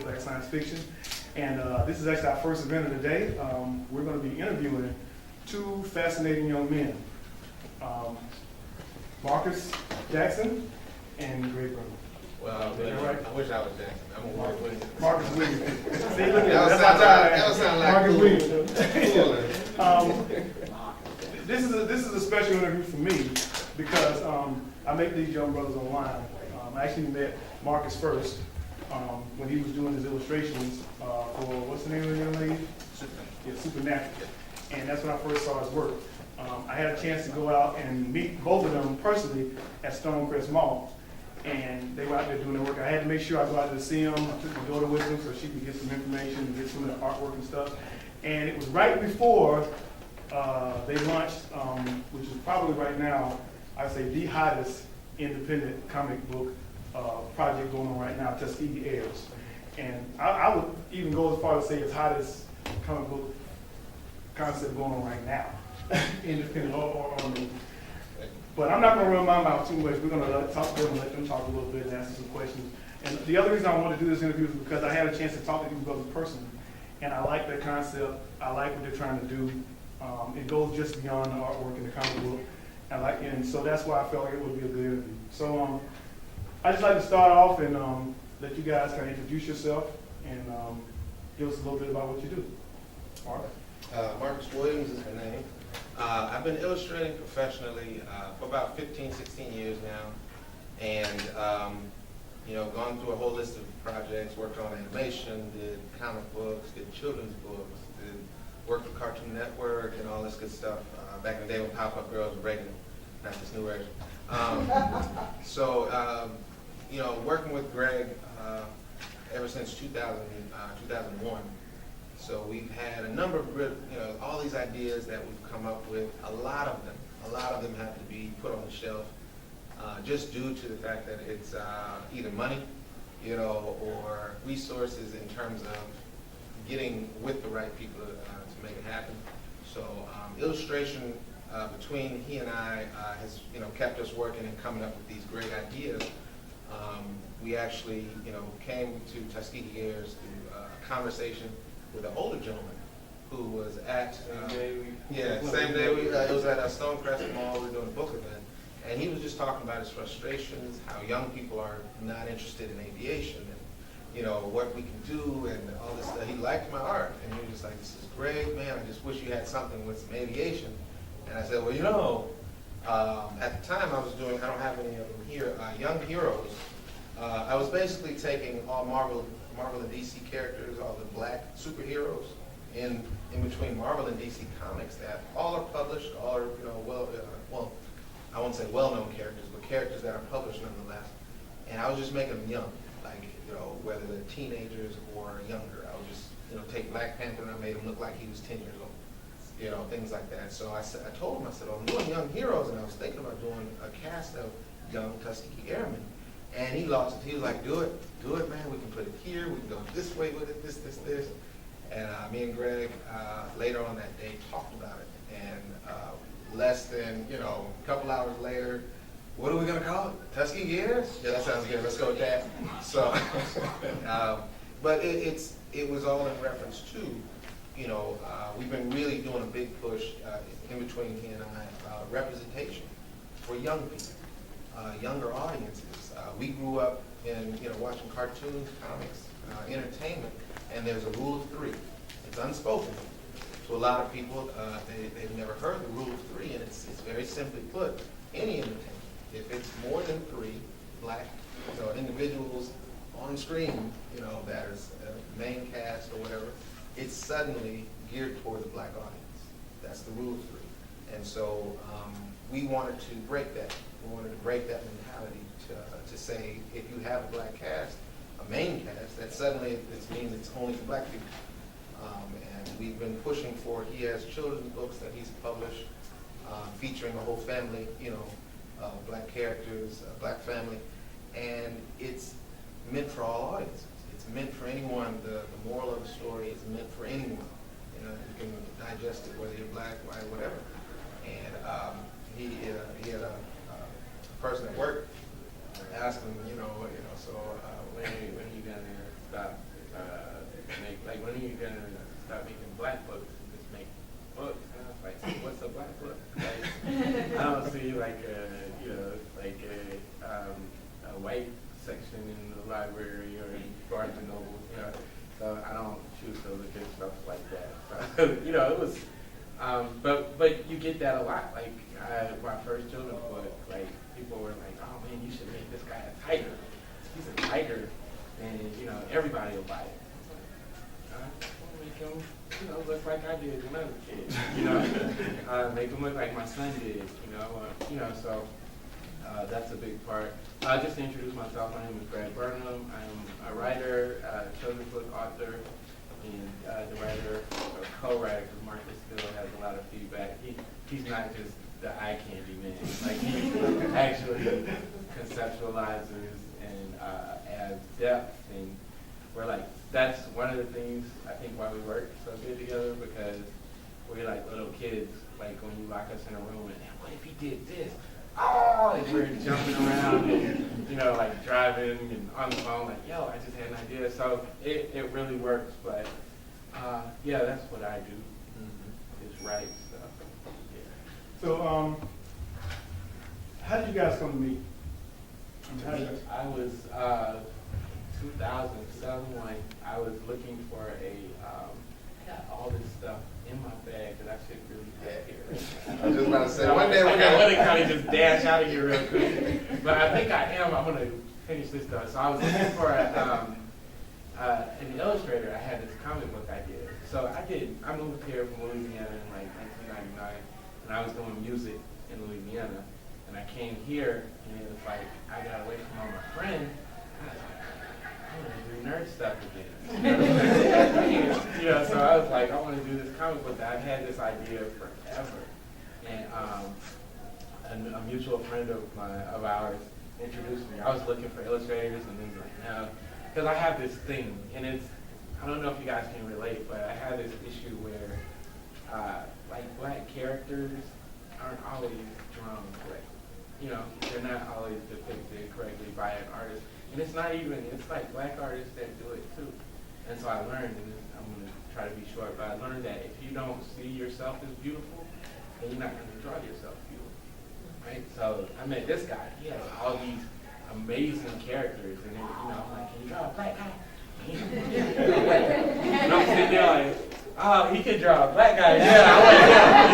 black science fiction. And this is actually our first event of the day. We're going to be interviewing two fascinating young men, Marcus Jackson and Greg Brother. Well, right? I wish I was Jackson. I'm a Marcus Williams. Marcus Williams. See, look at That that's sound like Marcus cool. Williams. This is a special interview for me because I met these young brothers online. I actually met Marcus first when he was doing his illustrations for, what's the name of the young lady? Yeah, Supernatural. And that's when I first saw his work. I had a chance to go out and meet both of them personally at Stonecrest Mall. And they were out there doing their work. I had to make sure I go out there to see them. I took my daughter with them so she could get some information and get some of the artwork and stuff. And it was right before they launched, which is probably right now, I'd say the hottest independent comic book project going on right now, Tuskegee Heirs. And I would even go as far as say it's hottest comic book concept going on right now, independent or but I'm not going to run my mouth too much. We're going to talk to them and let them talk a little bit and answer some questions. And the other reason I want to do this interview is because I had a chance to talk to these brothers personally, and I like their concept. I like what they're trying to do. It goes just beyond the artwork in the comic book. And so that's why I felt like it would be a good interview. So I just like to start off and let you guys kind of introduce yourself and give us a little bit about what you do. All right. Marcus Williams is my name. I've been illustrating professionally for about 15, 16 years now, and gone through a whole list of projects, worked on animation, did comic books, did children's books, worked with Cartoon Network and all this good stuff back in the day when Pop-Up Girls were regular, not this new version. Working with Greg ever since 2001. So we've had a number of, all these ideas that we've come up with. A lot of them have to be put on the shelf, just due to the fact that it's either money, or resources in terms of getting with the right people to make it happen. So illustration between he and I has, kept us working and coming up with these great ideas. We actually, came to Tuskegee Heirs through a conversation with an older gentleman who was at same day it was at Stonecrest Mall. We were doing a book event, and he was just talking about his frustrations, how young people are not interested in aviation, and what we can do, and all this stuff. He liked my art, and he was just like, "This is great, man. I just wish you had something with some aviation." And I said, "Well, at the time I was doing, I don't have any of them here, Young Heroes. I was basically taking all Marvel and DC characters, all the black superheroes in between Marvel and DC comics that all are published, all are, I won't say well-known characters, but characters that are published nonetheless. And I was just making them young, like, whether they're teenagers or younger. I would just, take Black Panther and I made him look like he was 10 years old, things like that. So I told him, I'm doing Young Heroes, and I was thinking about doing a cast of young Tuskegee Airmen. And he lost it. He was like, do it, man. We can put it here. We can go this way with it, this. And me and Greg, later on that day, talked about it. And less than, a couple hours later, what are we going to call it? Tuskegee Heirs? Yeah, that sounds good. Let's go with that. So, but it was all in reference to, we've been really doing a big push in between he and I about representation for young people, younger audiences. We grew up in, watching cartoons, comics, entertainment, and there's a rule of three. It's unspoken. To a lot of people, they've never heard the rule of three, and it's very simply put, any entertainment, if it's more than three black individuals on screen, that is main cast or whatever, it's suddenly geared toward the black audience. That's the rule of three. And so we wanted to break that. We wanted to break that mentality to say, if you have a black cast, a main cast, that suddenly it means it's only for black people. And we've been pushing for, he has children's books that he's published, featuring a whole family, black characters, black family, and it's meant for all audiences. It's meant for anyone. The moral of the story is meant for anyone. You can digest it, whether you're black, white, whatever. And he had a person at work asked him, so when you got there about make, like, when are you gonna start making black books and just make books? And I was like, so what's a black book? Like, I don't see like a, you know, like a white section in the library or in Barnes and Noble, you know. So I don't choose to look at stuff like that. So, you know, it was, but you get that a lot. Like my first children's book, like people were like, oh man, you should make this guy a tiger. He's a tiger, and you know everybody will buy it. I'll make him, you know, look like I did when I was a kid. You know, make him look like my son did. You know, so that's a big part. Just to introduce myself, my name is Greg Burnham. I'm a writer, children's book author, and the writer or co-writer, because Marcus still has a lot of feedback. He's not just the eye candy man. Like he actually conceptualizes and adds depth, and we're like, that's one of the things I think why we work so good together, because we're like little kids. Like when you lock us in a room and what if he did this? Oh, and we're jumping around and, you know, like driving and on the phone, like, yo, I just had an idea. So it really works, but yeah, that's what I do, is write stuff. Yeah. So, how did you guys come to meet? I was 2007 when I was looking for I got all this stuff in my bag that I should really have here. I was just about to say, one day we're I want to kind of just dash out of here real quick. But I think I am. I'm going to finish this stuff. So I was looking for an illustrator. I had this comic book idea. So I moved here from Louisiana in like 1999, and I was doing music in Louisiana. And I came here, and it was like, I got away from all my friends. I was like, I want to do nerd stuff again. You know, so I was like, I want to do this comic book. I've had this idea forever. And a mutual friend of ours introduced me. I was looking for illustrators, and then like, no, because I have this thing, and it's, I don't know if you guys can relate, but I have this issue where, like, black characters aren't always drawn correctly. You know, they're not always depicted correctly by an artist. And it's not even, it's like black artists that do it too. And so I learned, and I'm going to try to be short, but I learned that if you don't see yourself as beautiful, then you're not going to draw yourself beautiful, right? So I met this guy. He has all these amazing characters, and then, you know, I'm like, can you draw a black guy? And I'm sitting there like, oh, he can draw a black guy. Yeah, I want him,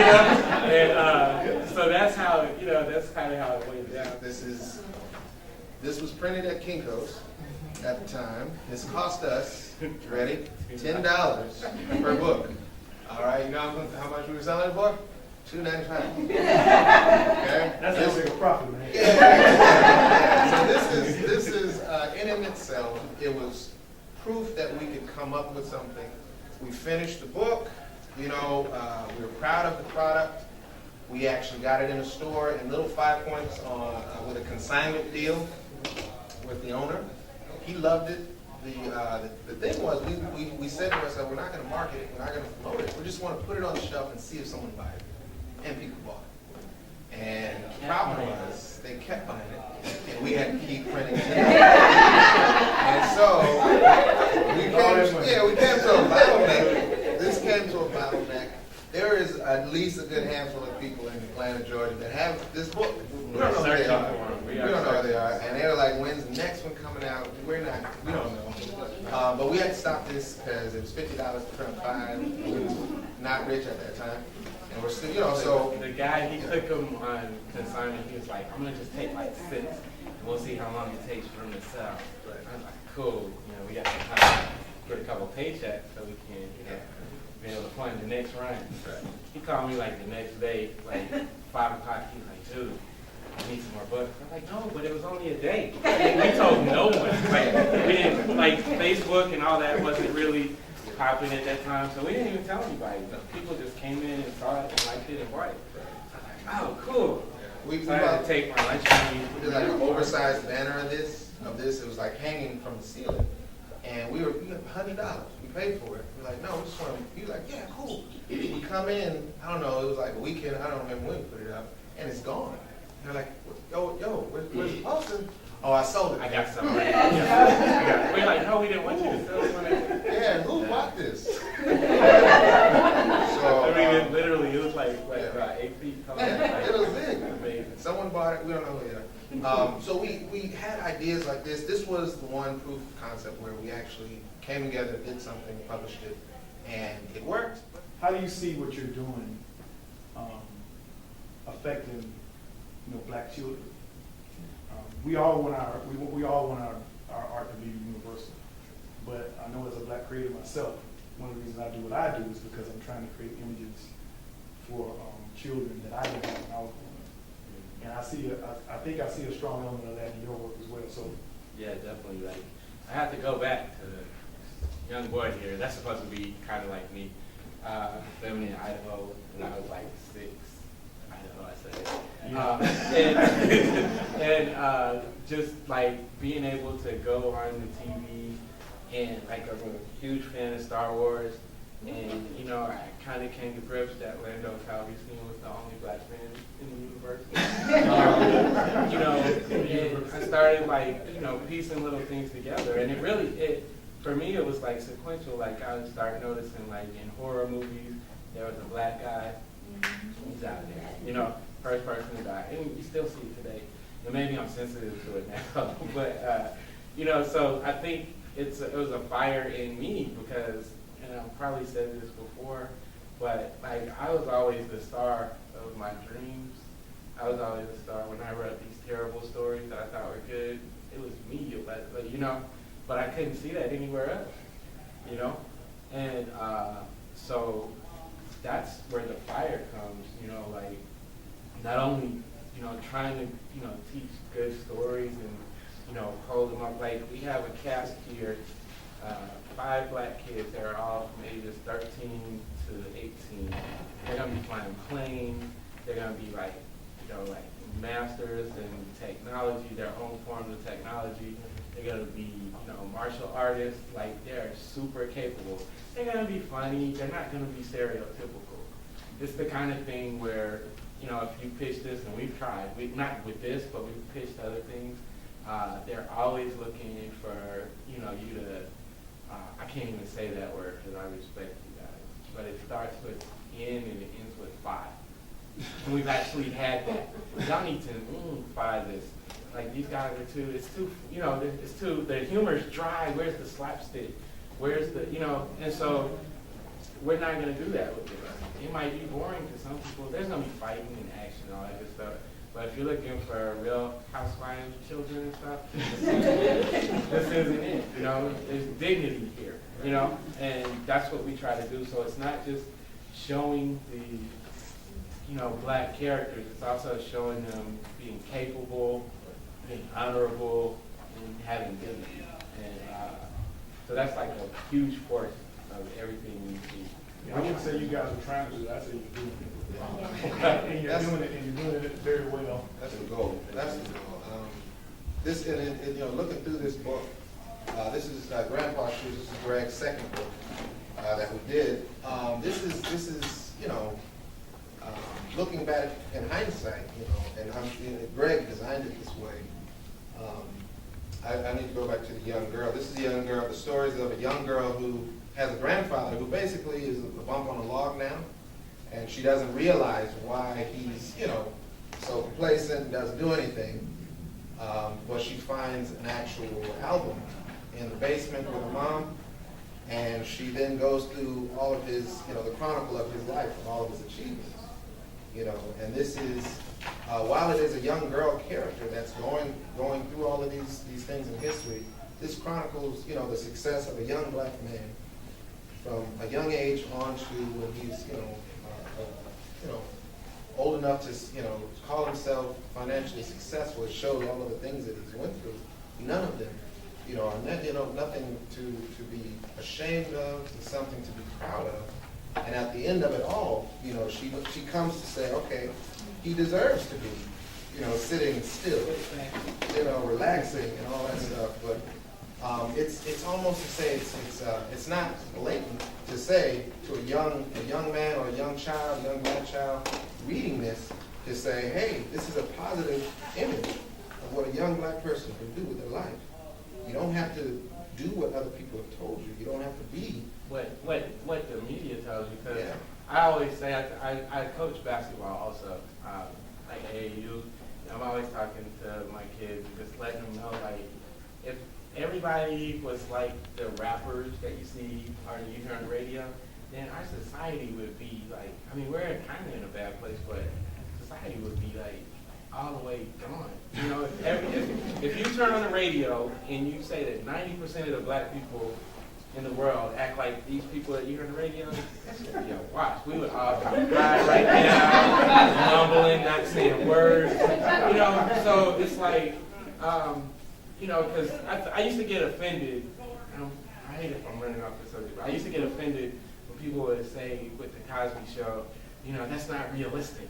you know? And so that's how, you know, that's kind of how it went down. This was printed at Kinko's at the time. This cost us, ready, $10 per book. All right, you know how much we were selling it for? $2.95. Okay, That's a big profit, man. Yeah. So this is in and itself. It was proof that we could come up with something. We finished the book. You know, we were proud of the product. We actually got it in a store, and little 5 points on with a consignment deal with the owner. He loved it. The thing was, we said to ourselves, we're not going to market it, we're not going to promote it. We just want to put it on the shelf and see if someone buys it. And people bought it. And the problem was, they kept buying it, and we had to keep printing it. And so, we came to a bottleneck. This came to a bottleneck. There is at least a good handful of people in Atlanta, Georgia, that have this book. We don't know where they are. We don't know where they are. And they're like, when's the next one coming out? We don't know. But we had to stop this because it was $50 to print 5. We was not rich at that time. And we're still, you know, so. The guy, he took them on consignment. He was like, I'm going to just take like 6, and we'll see how long it takes for them to sell. I was like, cool. You know, we got some time to get a couple paychecks so we can, you know, be able to fund the next run. He called me like the next day, like 5 o'clock. He was like, dude, I need some more books. I'm like, no, but it was only a day. Like, we told no one. Like, we didn't, like, Facebook and all that wasn't really popping at that time, so we didn't even tell anybody. People just came in and saw it and liked it and bought it. So I was like, oh, cool. So I had to take my lunch money. We did like an oversized banner of this. It was like hanging from the ceiling. And we were $100. We paid for it. We're like, no, we just want to. He was like, yeah, cool. We come in, I don't know, it was like a weekend, I don't remember when we put it up, and it's gone. And they're like, yo, where's the poster? Oh, I sold it. I got some. We're like, no, we didn't want you to sell it. man, who bought this? So, I mean, it literally, it was like about 8 feet tall. yeah, it was big. Amazing. Someone bought it, we don't know who yet. So we had ideas like this. This was the one proof of concept where we actually came together, did something, published it, and it worked. How do you see what you're doing affecting, black children? We all want our art to be universal, but I know as a black creator myself, one of the reasons I do what I do is because I'm trying to create images for children that I didn't have when I was growing up. And I think I see a strong element of that in your work as well. So Yeah, definitely. Like, I have to go back to the young boy here. That's supposed to be kind of like me. Living in Idaho when I was like 6. Idaho, I said. And just like being able to go on the TV, and like I'm a huge fan of Star Wars. And, I kind of came to grips that Lando Calrissian was the only black man in the universe. And I started piecing little things together. And for me, it was like sequential. Like I would start noticing like in horror movies, there was a black guy, he's out there, first person to die. And you still see it today. And maybe I'm sensitive to it now. But, so I think it was a fire in me because, and I've probably said this before, but like I was always the star of my dreams. I was always the star when I wrote these terrible stories that I thought were good. It was me, but I couldn't see that anywhere else, And so that's where the fire comes, like not only, trying to, teach good stories and, hold them up. Like we have a cast here, 5 black kids that are all from ages 13 to 18. They're gonna be flying planes. They're gonna be like masters in technology, their own forms of technology. They're gonna be, martial artists. Like they're super capable. They're gonna be funny. They're not gonna be stereotypical. It's the kind of thing where, if you pitch this, and we've tried, not with this, but we've pitched other things. They're always looking for, you to. I can't even say that word because I respect you guys, but it starts with N and it ends with 5. And we've actually had that. Y'all need to find this. Like these guys are too. It's too. It's too. The humor's dry. Where's the slapstick? Where's the? And so we're not gonna do that with this. It might be boring to some people. There's gonna be fighting and action and all that good stuff. But if you're looking for real housewives, children and stuff, this isn't it. There's dignity here. And that's what we try to do. So it's not just showing the black characters. It's also showing them being capable, being honorable, and having dignity. And so that's like a huge force of everything we see. I wouldn't say you guys are trying to do it. I say you're doing it. And you're doing it very well. That's the goal. That's the goal. Looking through this book, this is Grandpa's Shoes. This is Greg's second book that we did. This is looking back in hindsight, and Greg designed it this way. I need to go back to the young girl. This is a young girl. The stories of a young girl who has a grandfather who basically is a bump on a log now, and she doesn't realize why he's, so complacent and doesn't do anything. But she finds an actual album in the basement with her mom, and she then goes through all of his, the chronicle of his life and all of his achievements. And this is, while it is a young girl character that's going through all of these things in history, this chronicles, the success of a young black man from a young age on to when he's, old enough to, call himself financially successful. It shows all of the things that he's went through. None of them, are nothing to be ashamed of, it's something to be proud of. And at the end of it all, she comes to say, okay, he deserves to be, sitting still, relaxing and all that stuff. But it's almost to say it's not blatant to say to a young man or a young black child reading this to say, hey, this is a positive image of what a young black person can do with their life. You don't have to do what other people have told you. You don't have to be. What the media tells you, because Yeah. I always say, I coach basketball also, like AAU. I'm always talking to my kids and just letting them know, like, if everybody was like the rappers that you see or you hear on the radio, then our society would be like, I mean, we're kind of in a bad place, but society would be like all the way gone. You know, if you turn on the radio and you say that 90% of the black people in the world act like these people that you hear on the radio, that's gonna be a watch. We would all be right now, mumbling, not saying words. You know, so it's like, you know, because I used to get offended. I hate if I'm running off the subject, but I used to get offended when people would say with the Cosby Show, you know, that's not realistic.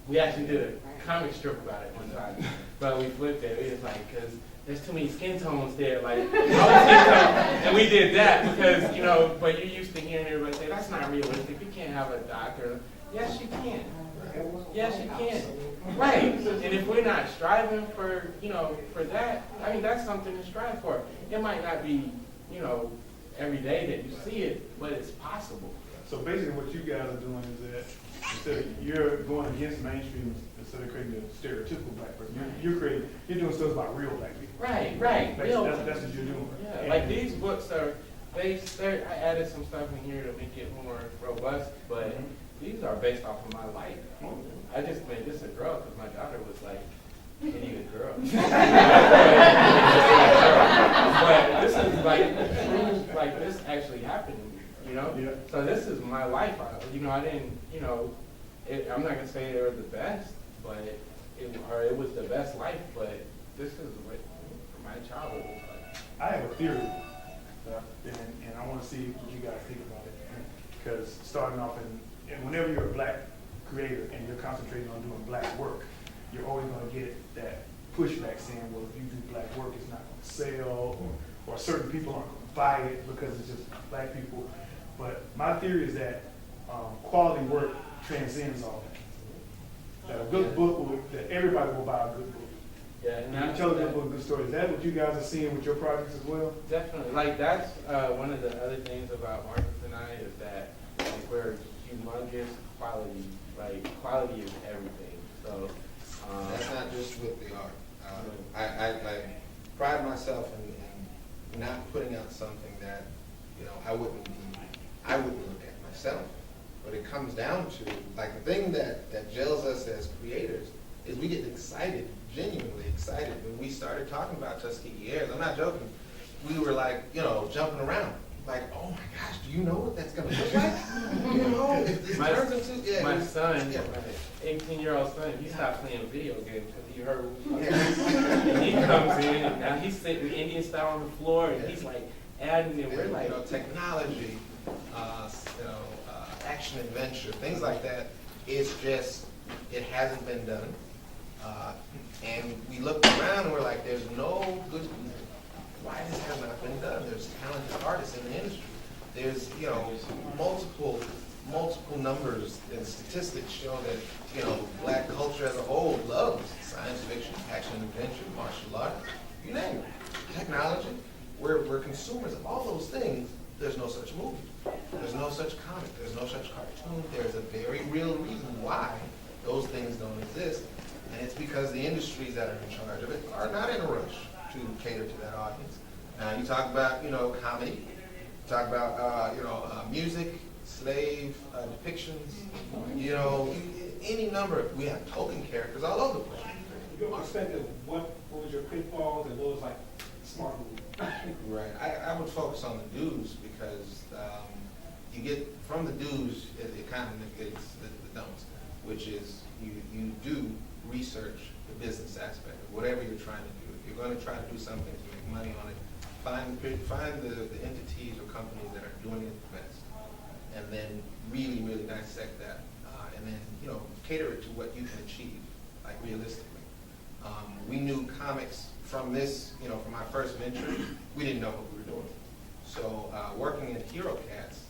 We actually did a comic strip about it one time, but we flipped it. It was like, because there's too many skin tones there. Like, and we did that because, you know, but you're used to hearing everybody say, that's not realistic. You can't have a doctor. Yes, you can. Yes, you can. Right. And if we're not striving for, you know, for that, I mean, that's something to strive for. It might not be, you know, every day that you see it, but it's possible. So basically what you guys are doing is that instead of, you're going against mainstream instead of creating a stereotypical black person, you're doing stuff about real black people. Right. That's what you're doing. Yeah, And like these books are, I added some stuff in here to make it more robust, but these are based off of my life. I just made this a girl because my daughter was like, you need a girl. But this is like, true, like this actually happened to me, you know? Yeah. So this is my life. You know, I didn't, you know, I'm not gonna say they were the best, but it was the best life, but this is what my childhood was like. I have a theory, and I want to see what you guys think about it. Because starting off, and whenever you're a black creator and you're concentrating on doing black work, you're always going to get that pushback saying, well, if you do black work, it's not going to sell, or certain people aren't going to buy it because it's just black people. But my theory is that quality work transcends all that. That a good book, that everybody will buy a good book. Yeah, and You tell a good story. Is that what you guys are seeing with your projects as well? Definitely. Like that's one of the other things about Marcus and I is that like, we're humongous quality. Like quality is everything. So That's not just with the art. I pride myself in not putting out something that, you know, I wouldn't look at myself. But it comes down to, like, the thing that gels us as creators is we get excited, genuinely excited. When we started talking about Tuskegee Heirs, I'm not joking, we were like, you know, jumping around. Like, oh my gosh, do you know what that's going to look like? You know, if it turns into, yeah. my son, Yeah. my 18-year-old son, he stopped playing video games because he heard what we were talking. And he comes in and now he's sitting Indian style on the floor and he's like adding and we're like, you know, technology, action adventure, things like that. It's just, it hasn't been done. And we looked around and we're like, there's no good, why this has not been done? There's talented artists in the industry. There's, you know, multiple numbers and statistics show that, you know, black culture as a whole loves science fiction, action adventure, martial arts, you name it. Technology, we're consumers of all those things. There's no such movie. There's no such comic. There's no such cartoon. There's a very real reason why those things don't exist. And it's because the industries that are in charge of it are not in a rush to cater to that audience. Now, you talk about, you know, comedy. You talk about, music, slave depictions. You know, any number. We have token characters all over the place. Your perspective, what was your pitfalls and what was like smart move? Right. I would focus on the do's because you get from the do's, it kind of negates the don'ts, which is you do research the business aspect of whatever you're trying to do. If you're going to try to do something to make money on it, find the entities or companies that are doing it the best, and then really, really dissect that, and then, you know, cater it to what you can achieve, like realistically. We knew comics from this, you know, from our first venture, we didn't know what we were doing. So working at Hero Cats,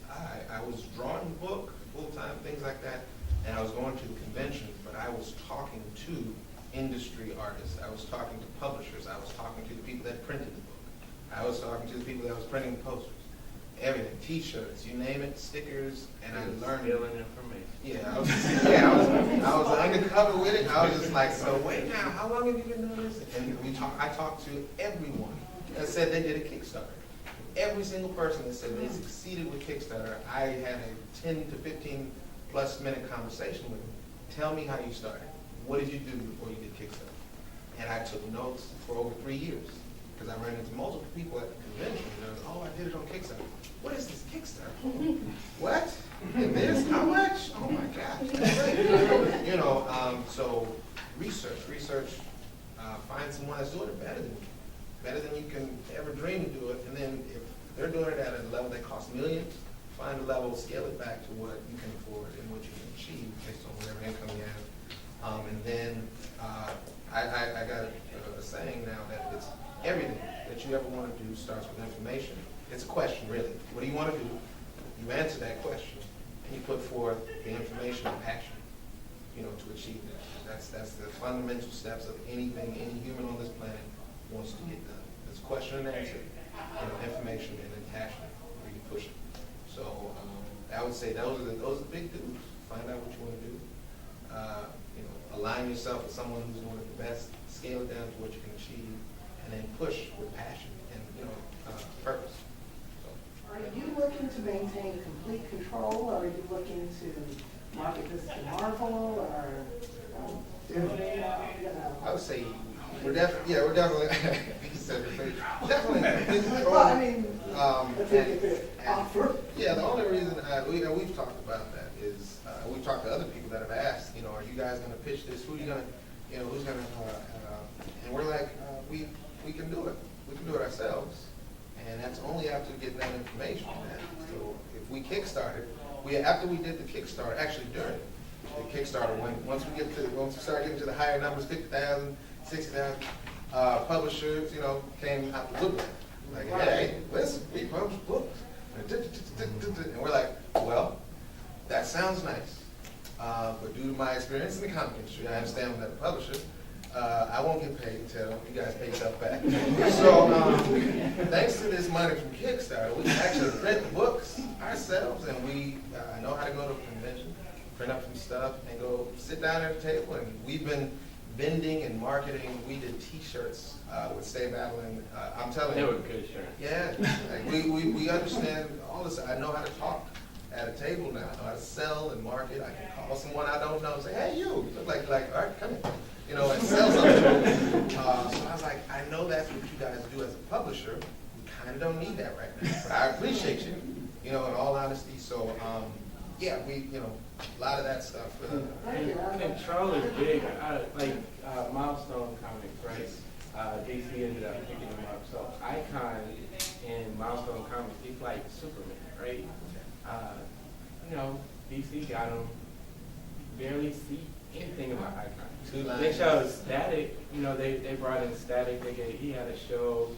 I was drawing the book full-time, things like that, and I was going to the conventions, but I was talking to industry artists, I was talking to publishers, I was talking to the people that printed the book. I was talking to the people that was printing posters, everything, T-shirts, you name it, stickers, and I learned. Stealing information. Yeah, I was undercover with it. I was just like, so wait now, how long have you been doing this? And I talked to everyone that said they did a Kickstarter. Every single person that said they succeeded with Kickstarter, I had a 10 to 15 plus minute conversation with them. Tell me how you started. What did you do before you did Kickstarter? And I took notes for over 3 years because I ran into multiple people at the convention. And I was, oh, I did it on Kickstarter. What is this Kickstarter? What? And this? How much? Oh my gosh, that's great. You know, so research. Find someone that's doing it better than you can ever dream to do it. And then if they're doing it at a level that costs millions, find a level, scale it back to what you can afford and what you can achieve based on whatever income you have. And then I got a saying now that it's everything that you ever want to do starts with information. It's a question, really. What do you want to do? You answer that question, and you put forth the information and passion, you know, to achieve that. That's the fundamental steps of anything any human on this planet wants to get done. It's question and answer, you know, information, and then passion, where you push it. So I would say those are the big do's. Find out what you want to do. You know, align yourself with someone who's doing it the best. Scale it down to what you can achieve, and then push with passion and purpose. Are you looking to maintain complete control, or are you looking to market this to Marvel, or Disney? I would say we're definitely, he said it, definitely complete control. Well, I mean, Yeah, the only reason we've talked about that is we've talked to other people that have asked, you know, are you guys going to pitch this? Who are you going to, who's going to? And we're like, we can do it. We can do it ourselves. And that's only after getting that information. So if we kickstarted, after we did the Kickstarter, actually during the Kickstarter, once we start getting to the higher numbers, 50,000, 60,000, publishers, came out the woodwork. Like, hey, listen, we publish books. And we're like, well, that sounds nice. But due to my experience in the comic industry, I understand I'm not a publisher. I won't get paid until you guys pay stuff back. So thanks to this money from Kickstarter, we can actually print the books ourselves, and we know how to go to a convention, print up some stuff, and go sit down at a table. And we've been vending and marketing. We did T-shirts with Stay Battling. I'm telling you. They were good shirts. Yeah, like we understand all this. I know how to talk at a table now. I know how to sell and market. I can call someone I don't know and say, hey, you look like all right, come here. And sell something. So I was like, I know that's what you guys do as a publisher. We kind of don't need that right now, but I appreciate you, in all honesty. So, yeah, a lot of that stuff. Control is big. Milestone Comics, right? DC ended up picking them up. So Icon in Milestone Comics, he's like Superman, right? DC got him. Barely see anything about Icon. They showed Static, they brought in Static, he had a show,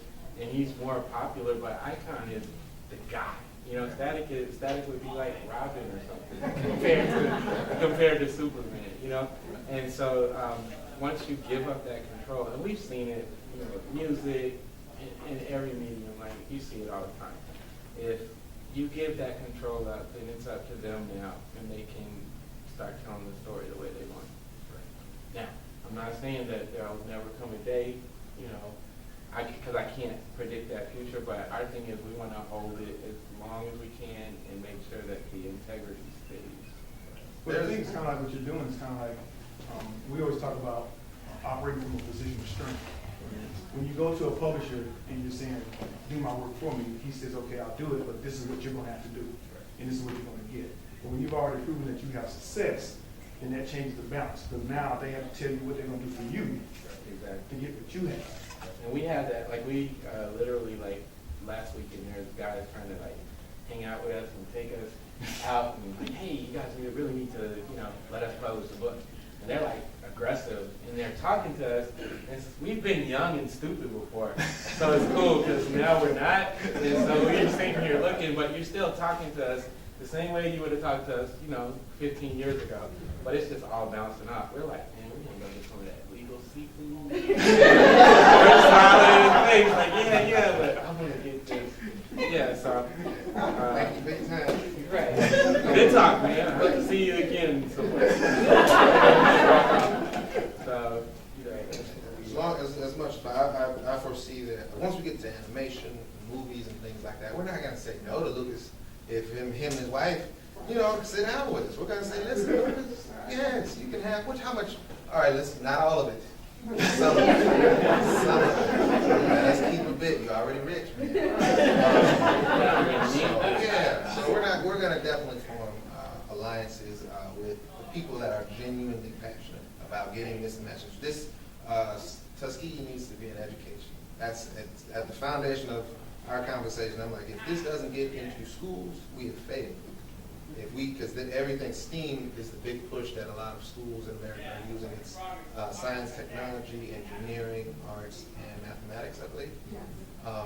and he's more popular, but Icon is the guy. Static would be like Robin or something compared to Superman, And so once you give up that control, and we've seen it, music, in every medium, like you see it all the time. If you give that control up, then it's up to them now, and they can start telling the story the way they want. Now, I'm not saying that there'll never come a day, because I can't predict that future, but our thing is we want to hold it as long as we can and make sure that the integrity stays. Well, the thing is kind of like what you're doing is kind of like, we always talk about operating from a position of strength. When you go to a publisher and you're saying, do my work for me, he says, okay, I'll do it, but this is what you're going to have to do, and this is what you're going to get. But when you've already proven that you have success, then that changes the balance. Because now they have to tell you what they're going to do for you to get what you have. And we had that, we literally, last weekend, there's guys trying to, hang out with us and take us out and hey, you guys really need to, let us publish the book. And they're, aggressive, and they're talking to us. And we've been young and stupid before, so it's cool, because now we're not. And so we're sitting here looking, but you're still talking to us the same way you would have talked to us, 15 years ago. But it's just all bouncing off. We're like, man, we're going to go get some of that legal seafood. We're smiling in his face, yeah, but I want so. Thank you big time. Right. Good talk, man. I hope to see you again somewhere. So, you know, As long as much, I foresee that once we get to animation, movies and things like that, we're not gonna say no to Lucas if him and his wife, you know, sit down with us. We're gonna say, listen, Lucas, yes, you can have, how much? All right, listen, not all of it. Some of it. Some of it. Let's keep a bit. You're already rich, man. So we're gonna definitely form alliances with the people that are genuinely passionate about getting this message. This Tuskegee needs to be an education. That's at the foundation of our conversation. I'm like, if this doesn't get into schools, we have failed. Because everything, STEAM is the big push that a lot of schools in America are using. It's science, technology, engineering, arts, and mathematics, I believe.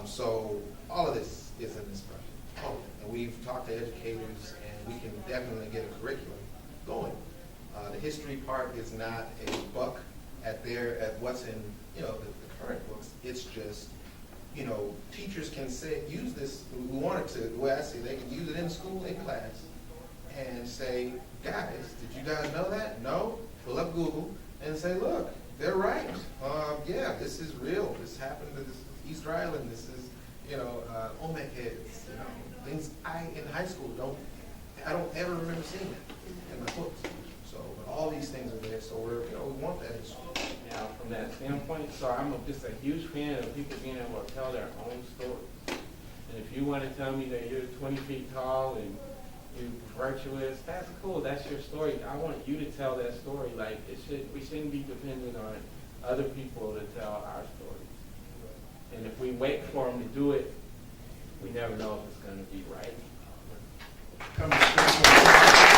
So all of this is in this project. And we've talked to educators, and we can definitely get a curriculum going. The history part is not a buck at what's in the current books. It's just, teachers can use this. We want it to, the way I see it, they can use it in school, in class, and say, guys, did you guys know that? No? Pull up Google and say, look, they're right. Yeah, this is real. This happened to this Easter Island. This is, Olmec heads. Things in high school I don't ever remember seeing that in my books. So, but all these things are there. So we want that in school. Now, from that standpoint, so I'm just a huge fan of people being able to tell their own stories. And if you want to tell me that you're 20 feet tall and you're virtuous, that's cool. That's your story. I want you to tell that story. Like we shouldn't be dependent on other people to tell our stories. And if we wait for them to do it, we never know if it's going to be right. Come on.